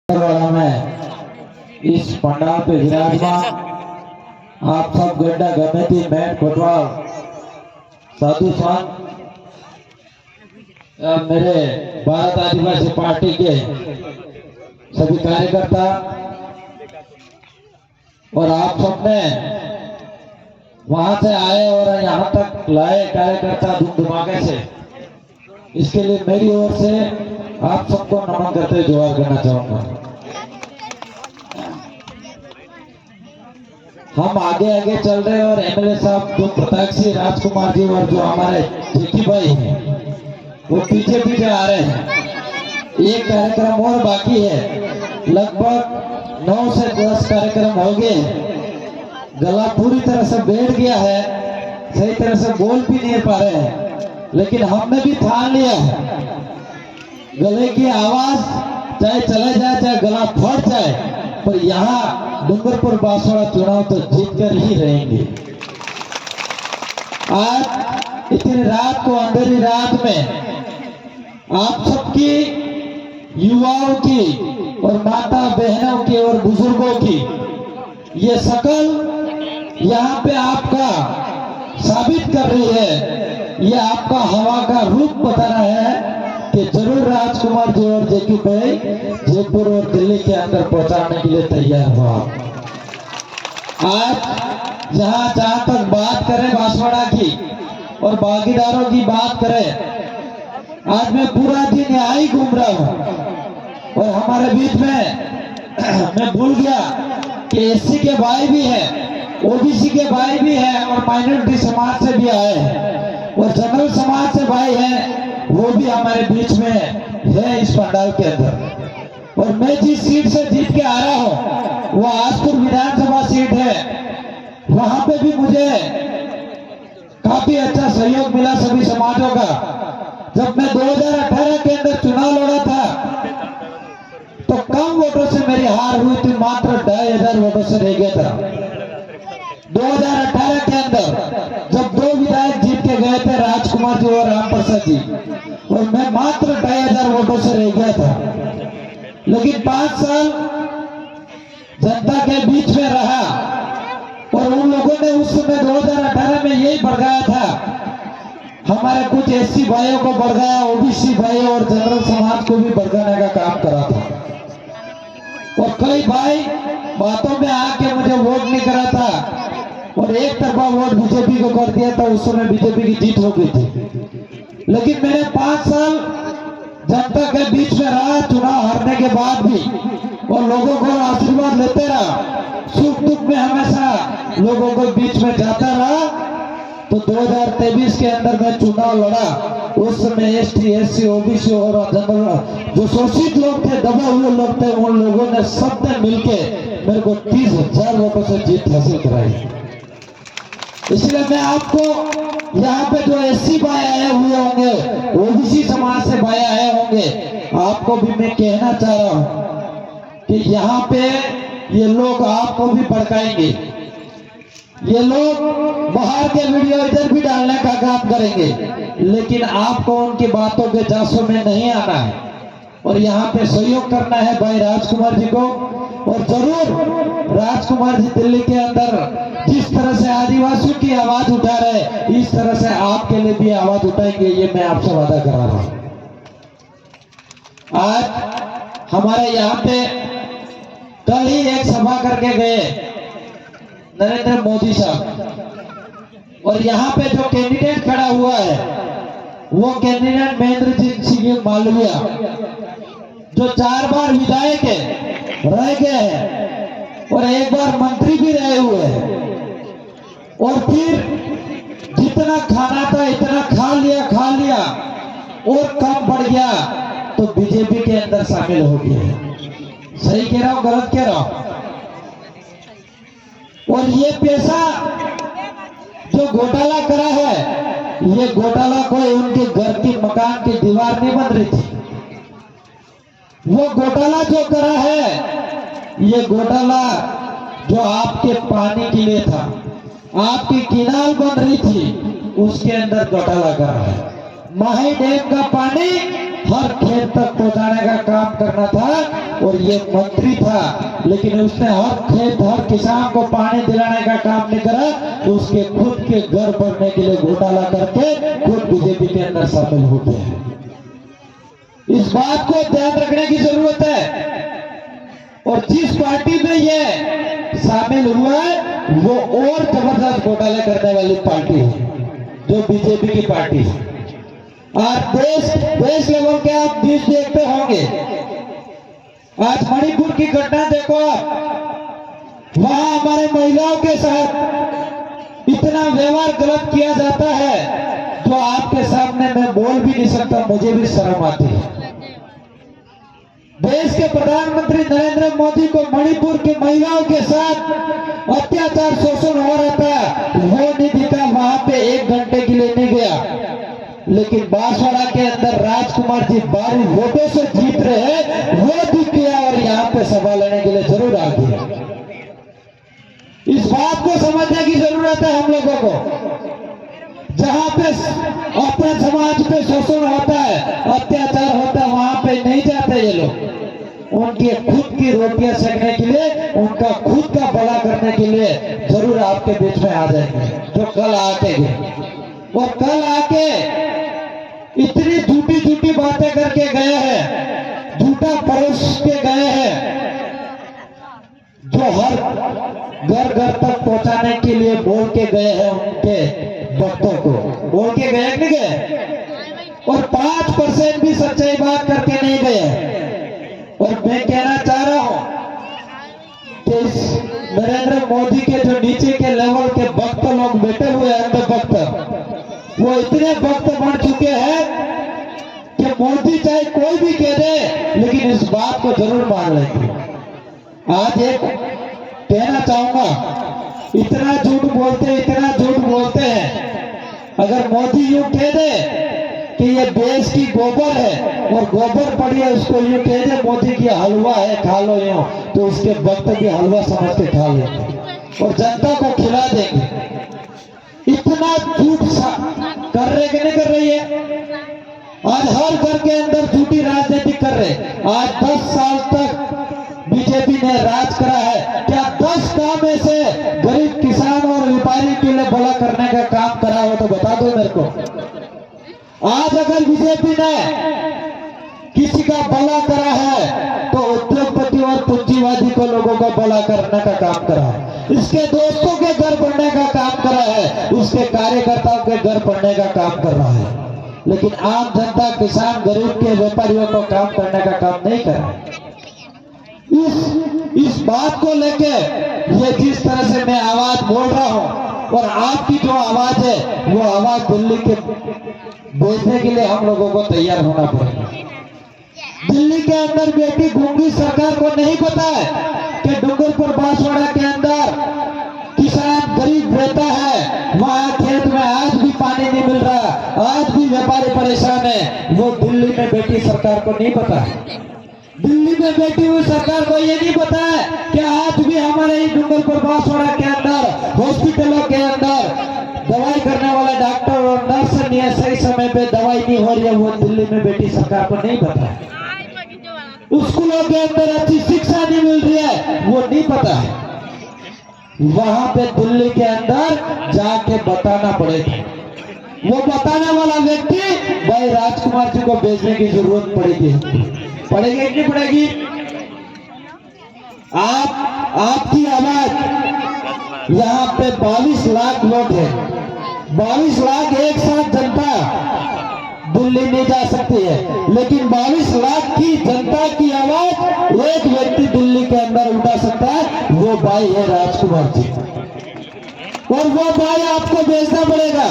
वाला में इस पंडाल पे विराजमान आप सब गड्ढा गमेती मैट कोतवाल साधु संत मेरे भारत आदिवासी पार्टी के सभी कार्यकर्ता और आप सबने वहां से आए और यहाँ तक लाए कार्यकर्ता धूम धमाके से, इसके लिए मेरी ओर से आप सबको नमन करते हुए जोहार करना चाहूंगा। हम आगे आगे चल रहे हैं और एमएलए साहब जो प्रताक्षी राजकुमार जी और जो हमारे जेकी भाई हैं वो पीछे पीछे आ रहे हैं। एक कार्यक्रम और बाकी है, लगभग 9 से 10 कार्यक्रम हो गए। गला पूरी तरह से बैठ गया है, सही तरह से बोल भी नहीं पा रहे हैं, लेकिन हमने भी ठान लिया है गले की आवाज चाहे चले जाए चाहे गला फट जाए, पर यहाँ डूंगरपुर बांसवाड़ा चुनाव तो जीत कर ही रहेंगे। आज इतनी रात को, अंधेरी रात में आप सबकी, युवाओं की और माता बहनों की और बुजुर्गों की ये शकल यहाँ पे आपका साबित कर रही है, ये आपका हवा का रूप बता रहा है कि जरूर राजकुमार जी और जेकी भाई जयपुर और दिल्ली के अंदर पहुंचाने के लिए तैयार हुआ। आज जहां तक बात करें बांसवाड़ा की और भागीदारों की बात करें, आज मैं पूरा दिन यहाँ ही घूम रहा हूँ और हमारे बीच में मैं भूल गया कि एससी के भाई भी है, ओबीसी के भाई भी है और माइनॉरिटी समाज से भी आए हैं और जनरल समाज से भाई है, वो भी हमारे बीच में है इस पंडाल के अंदर। और मैं जिस सीट से जीत के आ रहा हूँ वो आजपुर विधानसभा सीट है, वहां पे भी मुझे काफी अच्छा सहयोग मिला सभी समाजों का। जब मैं 2018 के अंदर चुनाव लड़ा था तो कम वोटों से मेरी हार हुई थी, मात्र 2500 वोटों से रह गया था 2018 के अंदर, जब 2 विधायक जीत के गए थे, राजकुमार जी और राम प्रसाद जी, और मैं मात्र 2500 वोटों से रह गया था। लेकिन 5 साल जनता के बीच में रहा और उन लोगों ने उस समय 2018 में यही भड़काया था, हमारे कुछ एससी भाइयों को भड़काया, ओबीसी भाई और जनरल समाज को भी भड़काने का काम करा था। और कई भाई बातों में आके मुझे वोट नहीं करा था और एक तरफा वोट बीजेपी को कर दिया था, उस समय बीजेपी की जीत हो गई थी। लेकिन मैंने 5 साल जनता के बीच में रहा, चुनाव हारने के बाद भी, और लोगों को आशीर्वाद लेते रहा, सुख दुख में हमेशा लोगों के बीच में जाता रहा। तो 2023 के अंदर मैं चुनाव लड़ा, उस समय एसटी, एससी, ओबीसी और जनरल जो शोषित लोग थे, दबे हुए लोग थे, उन लोगों ने सबने मिलके मेरे को 30,000 वोटों से जीत हासिल कराई। इसलिए मैं आपको यहाँ पे जो एससी भाई आए हुए होंगे, ओबीसी समाज से भाई आए होंगे, आपको भी मैं कहना चाह रहा हूँ कि यहाँ पे ये लोग आपको भी भड़काएंगे, ये लोग बाहर के वीडियो इधर भी डालने का काम करेंगे, लेकिन आपको उनकी बातों के जासों में नहीं आना है और यहाँ पे सहयोग करना है भाई राजकुमार जी को। और जरूर राजकुमार जी दिल्ली के अंदर जिस तरह से आदिवासियों की आवाज उठा रहे, इस तरह से आपके लिए भी आवाज उठाएंगे, ये मैं आपसे वादा करा रहा हूं। आज हमारे यहाँ पे कल ही एक सभा करके गए नरेंद्र मोदी साहब, और यहाँ पे जो कैंडिडेट खड़ा हुआ है वो कैंडिडेट महेंद्र सिंह मालविया, जो 4 बार विधायक रह गए हैं और 1 बार मंत्री भी रहे हुए हैं, और फिर जितना खाना था इतना खा लिया और कम बढ़ गया तो बीजेपी के अंदर शामिल हो गए। सही कह रहा हूं, गलत कह रहा हूं? और ये पैसा जो घोटाला करा है, ये घोटाला कोई उनके घर की मकान की दीवार नहीं बन रही थी, वो घोटाला जो करा है, ये घोटाला जो आपके पानी के लिए था, आपकी किनाल बन रही थी, उसके अंदर घोटाला करा है। माही डैम का पानी हर खेत तक पहुंचाने का काम करना था, और ये मंत्री था, लेकिन उसने हर खेत हर किसान को पानी दिलाने का काम नहीं करा, उसके खुद के घर भरने के लिए घोटाला करके खुद बीजेपी के अंदर शामिल हो गया। इस बात को ध्यान रखने की जरूरत है। और जिस पार्टी में ये शामिल हुआ है वो और जबरदस्त घोटाले करने वाली पार्टी है, जो बीजेपी की पार्टी है। आज देश लेवल के आप न्यूज देखते होंगे। आज मणिपुर की घटना देखो आप, वहां हमारे महिलाओं के साथ इतना व्यवहार गलत किया जाता है जो आपके सामने मैं बोल भी नहीं सकता, मुझे भी शर्म आती है। देश के प्रधानमंत्री नरेंद्र मोदी को मणिपुर की महिलाओं के साथ अत्याचार शोषण हो रहा था, वो नहीं दिखा, वहां पे 1 घंटे के लिए नहीं गया। लेकिन बांसवाड़ा के अंदर राजकुमार जी 12 वोटों से जीत रहे हैं, वो दिख गया और यहाँ पे सभा लेने के लिए जरूर आ गया। इस बात को समझने की जरूरत है हम लोगों को। जहां पे अपने समाज पे शोषण होता है, अत्याचार होता है, वहां पे नहीं जाते ये लोग। उनकी खुद की रोटियां सेकने के लिए, उनका खुद का भला करने के लिए जरूर आपके बीच में आ जाएंगे, जो कल आके गए। और कल आके इतनी झूठी बातें करके गए हैं, झूठा परोस के गए हैं, जो हर घर तक पहुंचाने के लिए बोल के गए हैं। उनके भक्तों को बोल के गए नहीं गए, और 5% भी सच्चाई बात करके नहीं गए। और मैं कहना चाह रहा हूं कि नरेंद्र मोदी के जो नीचे के लेवल के भक्त लोग बैठे हुए हैं, अंध भक्त, वो इतने भक्त बन चुके हैं कि मोदी चाहे कोई भी कह दे, लेकिन इस बात को जरूर मान लेंगे। आज एक कहना चाहूंगा, इतना झूठ बोलते हैं। अगर मोदी यूं कह दे कि ये देश की गोबर है और गोबर पड़ी है, उसको यूं कह दे मोदी की हलवा है खा लो यूं, तो उसके भक्त भी हलवा समझ के खा लेंगे और जनता को खिला देंगे। इतना झूठ कर रहे कि नहीं कर रही है? आज हर घर के अंदर झूठी राजनीति कर रहे। आज 10 साल तक बीजेपी ने राज करा है, क्या 10 काम में से गरीब किसान और व्यापारी के लिए भला करने का काम करा हो तो बता दो मेरे को। आज अगर बीजेपी ने किसी का भला करा है तो उद्योगपति और पूंजीवादी को लोगों का भला करने का काम करा है, इसके दोस्तों के घर बढ़ने का काम करा है, उसके कार्यकर्ताओं के घर बढ़ने का काम कर रहा है। लेकिन आम जनता, किसान, गरीब के व्यापारियों को काम करने का काम नहीं करा। इस बात को लेके ये जिस तरह से मैं आवाज बोल रहा हूं, और आपकी जो आवाज है वो आवाज दिल्ली के भेजने के लिए हम लोगों को तैयार होना पड़ेगा। दिल्ली के अंदर बैठी गूंगी सरकार को नहीं पता है कि डूंगरपुर बांसवाड़ा के अंदर किसान गरीब रहता है, वहां खेत में आज भी पानी नहीं मिल रहा, आज भी व्यापारी परेशान है। वो दिल्ली में बैठी सरकार को नहीं पता है। दिल्ली में बैठी हुई सरकार को ये नहीं पता है कि आज भी हमारे ही डूंगरपुर बांसवाड़ा के अंदर हॉस्पिटलों के अंदर दवाई करने वाला डॉक्टर और नर्स नहीं है, सही समय पे दवाई नहीं हो रही है। वो दिल्ली में बैठी सरकार को नहीं पता है। स्कूलों के अंदर अच्छी शिक्षा नहीं मिल रही है, वो नहीं पता है। वहां पे दिल्ली के अंदर जाके बताना पड़ेगा। वो बताने वाला व्यक्ति भाई राजकुमार जी को भेजने की जरूरत पड़ेगी कि नहीं पड़ेगी? आपकी आवाज यहाँ पे 22 लाख लोग है, 22 लाख एक साथ जनता दिल्ली नहीं जा सकती है, लेकिन 22 लाख की जनता की आवाज एक व्यक्ति दिल्ली के अंदर उठा सकता है, वो भाई है राजकुमार जी। और वो भाई आपको भेजना पड़ेगा।